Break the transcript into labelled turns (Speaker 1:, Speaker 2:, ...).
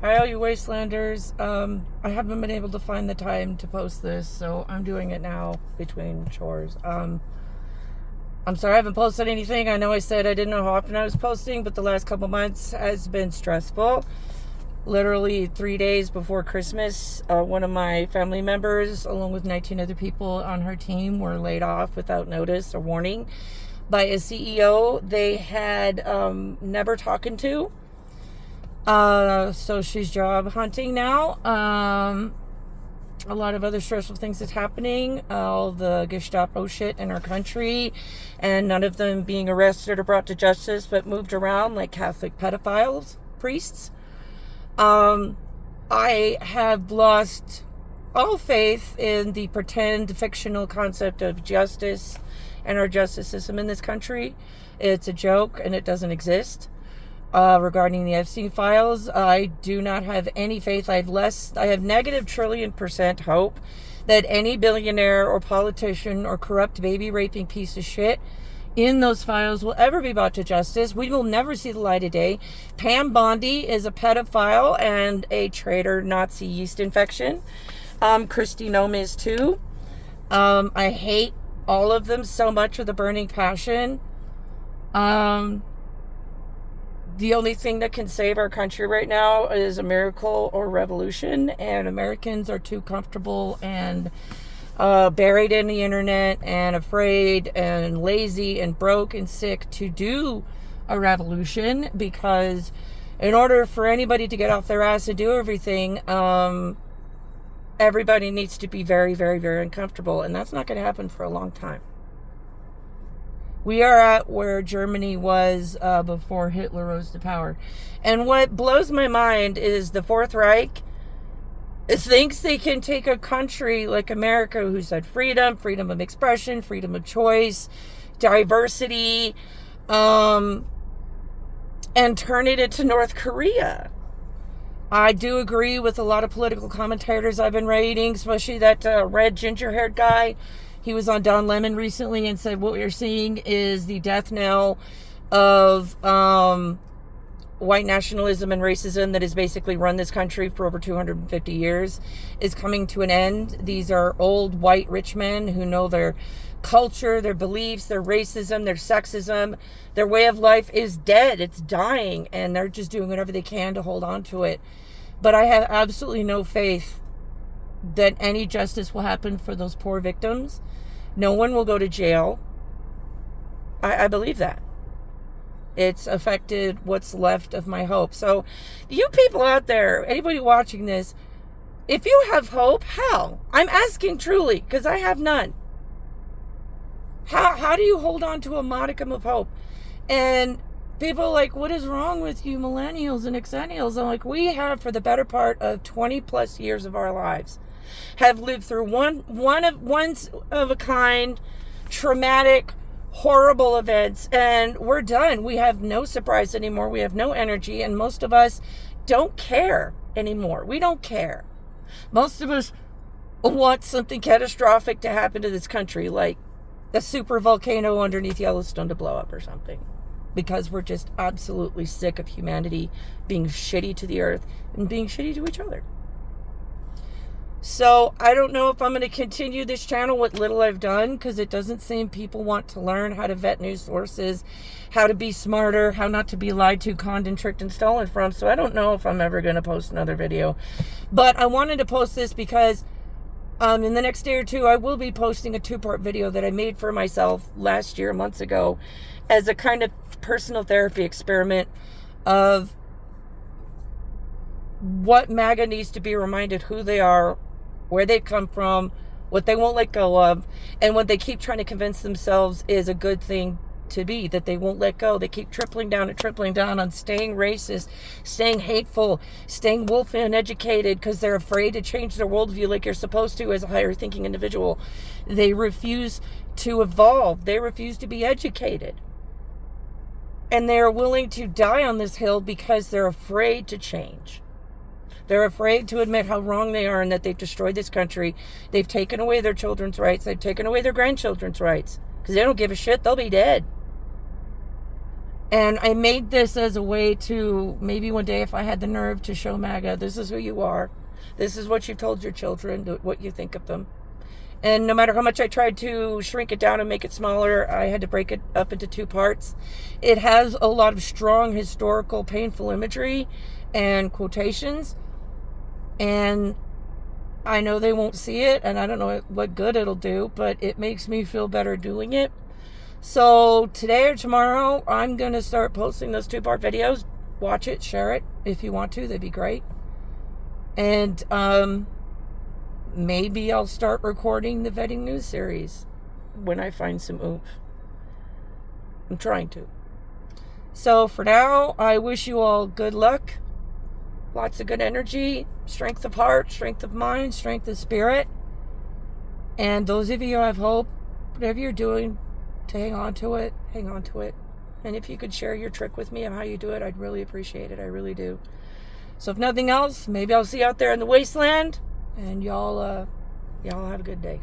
Speaker 1: Hi, all you wastelanders. I haven't been able to find the time to post this, so I'm doing it now between chores. I'm sorry I haven't posted anything. I know I said I didn't know how often I was posting, but the last couple months has been stressful. Literally 3 days before Christmas, one of my family members, along with 19 other people on her team, were laid off without notice or warning by a CEO they had never talking to. So she's job hunting now. A lot of other stressful things that's happening. All the Gestapo shit in our country, and none of them being arrested or brought to justice, but moved around like Catholic pedophiles, priests. I have lost all faith in the pretend fictional concept of justice and our justice system in this country. It's a joke and it doesn't exist. Regarding the Epstein files, I do not have any faith. I have negative trillion% hope that any billionaire or politician or corrupt baby raping piece of shit in those files will ever be brought to justice. We will never see the light of day. Pam Bondi is a pedophile and a traitor Nazi yeast infection. Kristi Noem is too. I hate all of them so much with a burning passion. The only thing that can save our country right now is a miracle or revolution, and Americans are too comfortable and buried in the internet and afraid and lazy and broke and sick to do a revolution, because in order for anybody to get off their ass and do everything, everybody needs to be very, very, very uncomfortable, and that's not going to happen for a long time. We are at where Germany was before Hitler rose to power. And what blows my mind is the Fourth Reich thinks they can take a country like America, who's had freedom of expression, freedom of choice, diversity, and turn it into North Korea. I do agree with a lot of political commentators I've been reading, especially that red ginger-haired guy. He was on Don Lemon recently and said what we're seeing is the death knell of white nationalism and racism that has basically run this country for over 250 years is coming to an end. These are old white rich men who know their culture, their beliefs, their racism, their sexism, their way of life is dead. It's dying, and they're just doing whatever they can to hold on to it. But I have absolutely no faith that any justice will happen for those poor victims. No one will go to jail. I believe that. It's affected what's left of my hope. So, you people out there, anybody watching this, if you have hope, how? I'm asking truly, because I have none. How do you hold on to a modicum of hope? And people are like, what is wrong with you millennials and exennials? I'm like, we have, for the better part of 20 plus years of our lives, have lived through one of a kind, traumatic, horrible events, and we're done. We have no surprise anymore. We have no energy, and most of us don't care anymore. We don't care. Most of us want something catastrophic to happen to this country, like a super volcano underneath Yellowstone to blow up or something, because we're just absolutely sick of humanity being shitty to the earth and being shitty to each other. So I don't know if I'm going to continue this channel, what little I've done, because it doesn't seem people want to learn how to vet news sources, how to be smarter, how not to be lied to, conned and tricked and stolen from. So I don't know if I'm ever going to post another video. But I wanted to post this because in the next day or two, I will be posting a 2-part video that I made for myself last year, months ago, as a kind of personal therapy experiment of what MAGA needs to be reminded who they are, where they come from, what they won't let go of, and what they keep trying to convince themselves is a good thing to be, that they won't let go. They keep tripling down on staying racist, staying hateful, staying wolf and uneducated, because they're afraid to change their worldview like you're supposed to as a higher thinking individual. They refuse to evolve. They refuse to be educated. And they're willing to die on this hill because they're afraid to change. They're afraid to admit how wrong they are and that they've destroyed this country. They've taken away their children's rights. They've taken away their grandchildren's rights. Because they don't give a shit. They'll be dead. And I made this as a way to, maybe one day if I had the nerve, to show MAGA, this is who you are. This is what you've told your children, what you think of them. And no matter how much I tried to shrink it down and make it smaller, I had to break it up into 2 parts. It has a lot of strong historical, painful imagery and quotations. And I know they won't see it, and I don't know what good it'll do, but it makes me feel better doing it. So today or tomorrow, I'm going to start posting those 2-part videos. Watch it, share it if you want to. That'd be great. And maybe I'll start recording the vetting news series when I find some oomph. I'm trying to. So for now, I wish you all good luck. Lots of good energy, strength of heart, strength of mind, strength of spirit. And those of you who have hope, whatever you're doing, to hang on to it, hang on to it. And if you could share your trick with me of how you do it, I'd really appreciate it. I really do. So if nothing else, maybe I'll see you out there in the wasteland. And y'all have a good day.